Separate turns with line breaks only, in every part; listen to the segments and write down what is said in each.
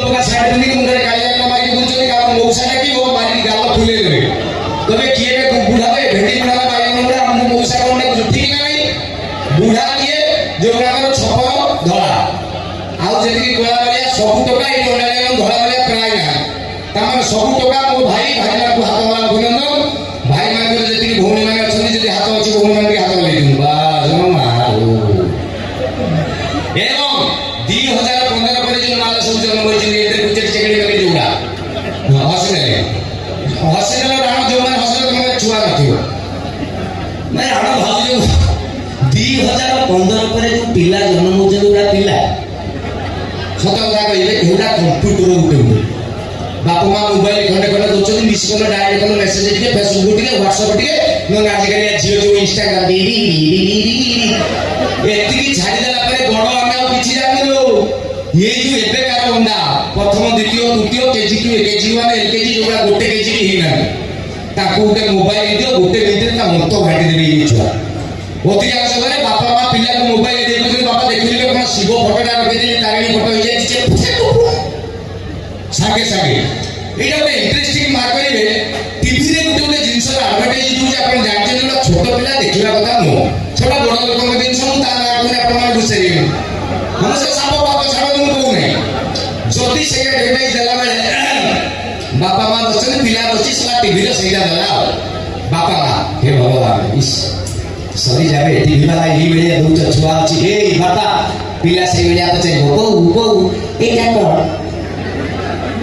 पका साइड में मुंडे कालिया का मारी बुझे का मौसा की वो मारी गाल फुले देबे तबे किए के बुढ़ा बे भेंडी बुढ़ा बाई मुंडे हम मौसा कोने ठीक नहीं बुढ़ा किए जो ग्रामर छपर धड़ा आउ जेति गोला वालिया सब टका ए लोडाले धड़ा वालिया प्राय ना तमन सब टका मो भाई भाई को हाथ वाला अभिनंदन भाई मान जेति भौणी माने अछन जेति हाथ अछि भौणी माने हाथ वाला दिनु बा जमा मारो एवं 2015 पर जो माला सब जन्म होई जे एते क्रिकेट चेकड़ी करे जोड़ा हसले राम जो माने हसले तुम छुआ नथियो मैं आड़ भाबी 2015 पर जो पिला जन्म होजे जोड़ा पिला सत कथा कहले एटा कंप्यूटर गुटे बापा मां मोबाइल खंडे खंडे दोचन मिस कल डायरेक्ट कल मेसेज के फेसबुक के व्हाट्सएप के न आज के जियो जो इंस्टाग्राम एति छाड़ी देला परे बड़ आमे किछि जानिलो ये जो एबे कार बंदा प्रथम द्वितीय तृतीय केजी की केजी माने एलकेजी जोड़ा गोटे केजी ही ना ताकू गोटे मोबाइल दियो गोटे मिनिट ता मंत घाटी देबे ये छुआ अधिकांश घरे बापा मां पिला को मोबाइल दे दे बापा देखिले कोन शिव फोटोटा रखि देले तारिणी फोटो हो जाय छे सागे सागे एटा गोटे इंटरेस्टिंग मार करिवे टीवी रे गोटे जिंस एडवर्टाइज जो आपण जानते न छोट पिला देखिबा कथा नो छोटा बड़ लोक के जिंस मु ता माने आपण मान गुसेरी हम से साबो बापा साबो मु कहू नै जति से एडवर्टाइज देला बेले बापा मां बचन पिला बची सला टीवी रे सेटा देला बापा हे भगवान इस सरी जाबे टीवी वाला ही बेले दो छुआ अछि हे बापा पिला से बेले पचे को एटा कोन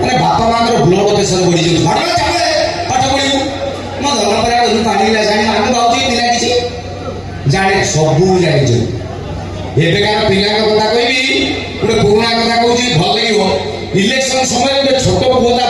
अरे बापा मां रो ब्लड प्रेशर बढ़ी जो भाड़ा जाबे पाठ पढियो म धर्म पर पानी ला जानी हम बाउजी पिला किछि जाने सबु जानि जो एबेकार पिला का कथा कहबी गोटे पुराना कथा कहूची भल लगिवो इलेक्शन समय गोटे छोट पुआ